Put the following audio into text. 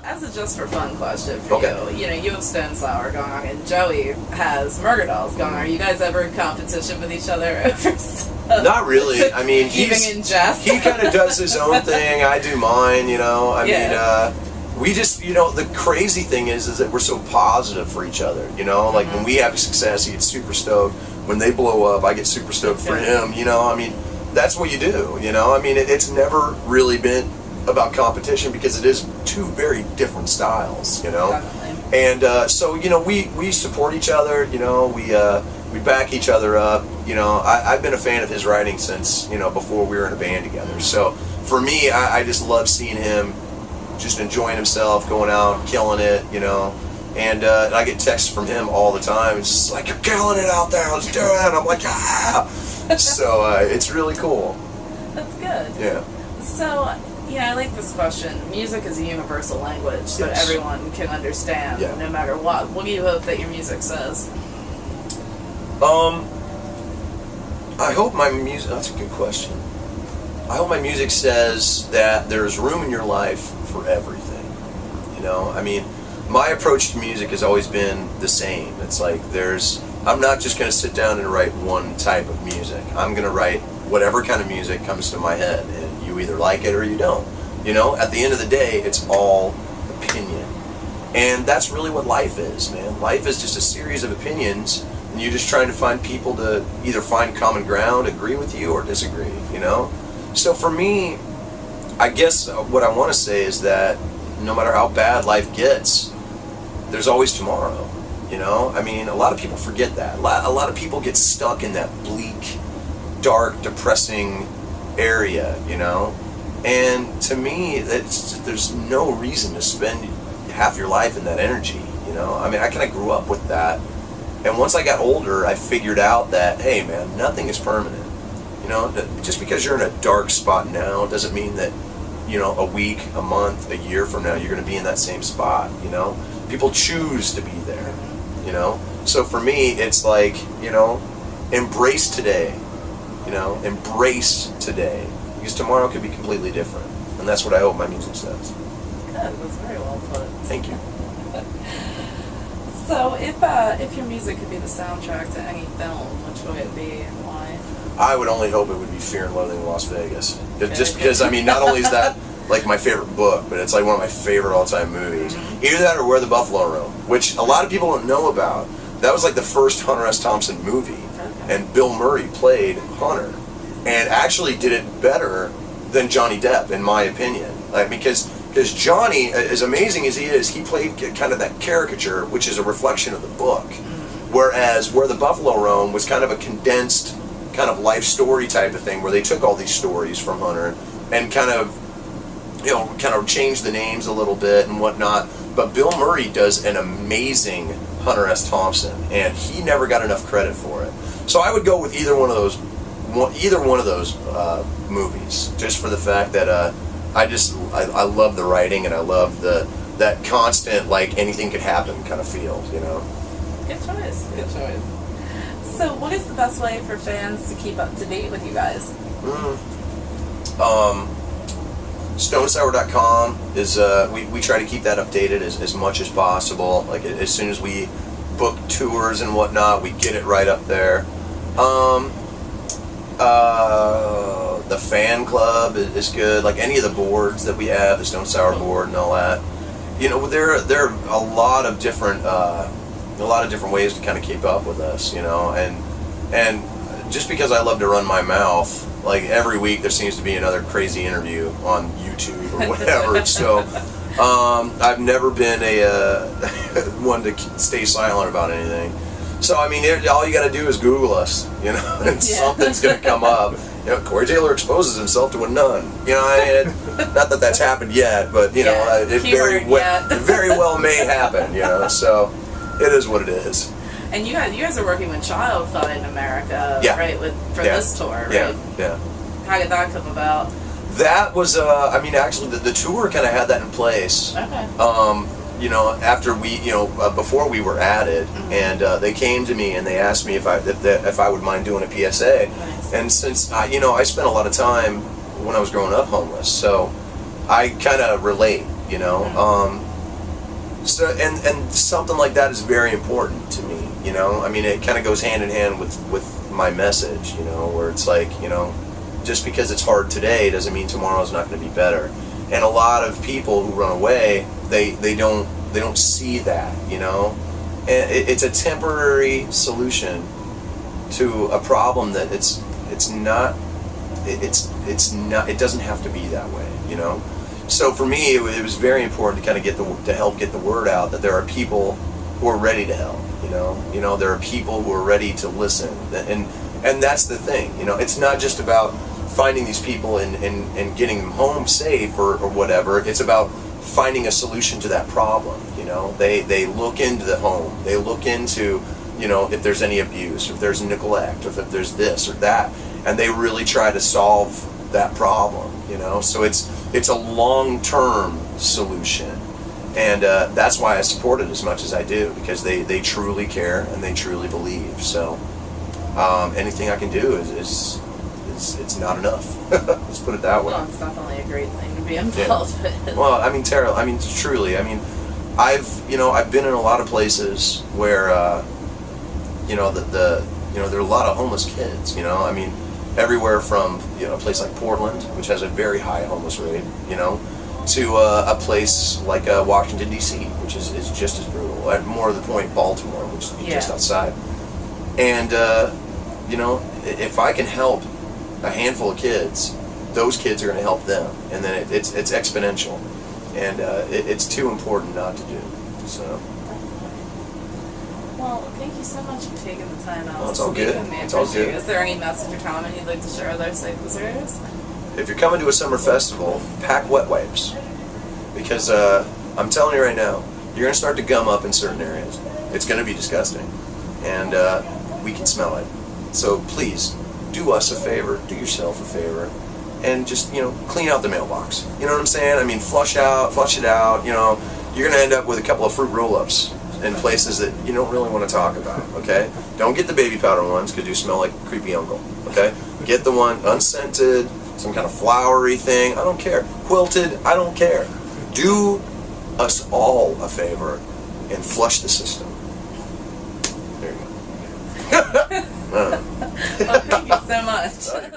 as a just for fun question for you know, you have Stone Sour going on, and Joey has Murder Dolls going on. Are you guys ever in competition with each other over stuff? Not really. I mean, even in jest. He kind of does his own thing. I do mine. You know. I mean, we just, you know, the crazy thing is that we're so positive for each other. You know, like when we have success, he gets super stoked. When they blow up, I get super stoked for him. You know, I mean, that's what you do. You know, I mean, it's never really been about competition because it is two very different styles, you know. Definitely. And so, you know, we support each other, you know, we back each other up, you know. I've been a fan of his writing since, you know, before we were in a band together. So for me, I just love seeing him just enjoying himself, going out, killing it, you know. And I get texts from him all the time. It's just like, you're killing it out there, let's do it. And I'm like, ah. So it's really cool. That's good. Yeah. So, yeah, I like this question. Music is a universal language that everyone can understand, no matter what. What do you hope that your music says? I hope my music... That's a good question. I hope my music says that there's room in your life for everything. You know? I mean, my approach to music has always been the same. It's like I'm not just going to sit down and write one type of music. I'm going to write whatever kind of music comes to my head, and you either like it or you don't. You know, at the end of the day, it's all opinion. And that's really what life is, man. Life is just a series of opinions, and you're just trying to find people to either find common ground, agree with you, or disagree, you know? So for me, I guess what I want to say is that no matter how bad life gets, there's always tomorrow, you know? I mean, a lot of people forget that. A lot of people get stuck in that bleak, dark, depressing area, you know? And to me, there's no reason to spend half your life in that energy, you know? I mean, I kind of grew up with that. And once I got older, I figured out that, hey, man, nothing is permanent. You know, just because you're in a dark spot now doesn't mean that, you know, a week, a month, a year from now, you're going to be in that same spot, you know? People choose to be there, you know? So for me, it's like, you know, embrace today, you know? Embrace today. Because tomorrow could be completely different. And that's what I hope my music says. Good. That's very well put. Thank you. So, if your music could be the soundtrack to any film, which would it be and why? I would only hope it would be Fear and Loathing in Las Vegas. Just because, I mean, not only is that like my favorite book, but it's like one of my favorite all-time movies. Either that or Where the Buffalo Roam, which a lot of people don't know about. That was like the first Hunter S. Thompson movie. And Bill Murray played Hunter. And actually did it better than Johnny Depp, in my opinion. Like, because Johnny, as amazing as he is, he played kind of that caricature, which is a reflection of the book. Whereas Where the Buffalo Roam was kind of a condensed kind of life story type of thing, where they took all these stories from Hunter and kind of, you know, kind of changed the names a little bit and whatnot. But Bill Murray does an amazing Hunter S. Thompson, and he never got enough credit for it. So I would go with either one of those movies, just for the fact that I love the writing, and I love that constant, like, anything could happen kind of feel, you know. Good choice. Good choice. So what is the best way for fans to keep up to date with you guys? StoneSour.com is we try to keep that updated as much as possible. Like, as soon as we book tours and whatnot, we get it right up there. The fan club is good. Like, any of the boards that we have, the Stone Sour board and all that. You know, there are a lot of different ways to kind of keep up with us. You know, and just because I love to run my mouth, like, every week there seems to be another crazy interview on YouTube or whatever. So I've never been a one to stay silent about anything. So, I mean, all you got to do is Google us, you know, and something's going to come up. You know, Corey Taylor exposes himself to a nun. You know, I mean, not that that's happened yet, but, you know, it very well may happen, you know, so it is what it is. And you guys are working with Child Fund in America, right, for this tour, right? Yeah. How did that come about? That was, I mean, actually, the tour kind of had that in place. Okay. You know, after we, you know, before we were added, and they came to me and they asked me if I would mind doing a PSA. Nice. And since you know, I spent a lot of time when I was growing up homeless, so I kind of relate, you know. So and something like that is very important to me, you know. I mean, it kind of goes hand in hand with my message, you know, where it's like, you know, just because it's hard today doesn't mean tomorrow's not going to be better. And a lot of people who run away, they don't see that, you know. And it's a temporary solution to a problem that it doesn't have to be that way, you know. So for me, it was very important to kind of help get the word out that there are people who are ready to help, you know. There are people who are ready to listen, and that's the thing, you know. It's not just about finding these people and getting them home safe or whatever. It's about finding a solution to that problem, you know. They look into the home, they look into, you know, if there's any abuse, or if there's neglect, or if there's this or that, and they really try to solve that problem, you know. So it's a long-term solution, and that's why I support it as much as I do, because they truly care and they truly believe. So anything I can do is it's not enough. Let's put it that way. Well, it's definitely a great thing to be involved with. Well, I mean, Tara, I mean, truly, I mean, I've been in a lot of places where you know, there are a lot of homeless kids, you know. I mean, everywhere from, you know, a place like Portland, which has a very high homeless rate, you know, to a place like Washington, D.C., which is just as brutal. At more of the point, Baltimore, which is just outside. And, you know, if I can help a handful of kids, those kids are going to help them. And then it's exponential. And it's too important not to do. So. Well, thank you so much for taking the time out Well, it's to all speak good. with me. It's all good. Is there any message or comment you'd like to share with our site visitors? If you're coming to a summer festival, pack wet wipes. Because I'm telling you right now, you're going to start to gum up in certain areas. It's going to be disgusting. And we can smell it. So please, do us a favor, do yourself a favor, and just, you know, clean out the mailbox. You know what I'm saying? I mean, flush it out, you know. You're going to end up with a couple of fruit roll-ups in places that you don't really want to talk about, okay? Don't get the baby powder ones because you smell like a creepy uncle, okay? Get the one unscented, some kind of flowery thing, I don't care. Quilted, I don't care. Do us all a favor and flush the system. There you go. Well, thank you so much.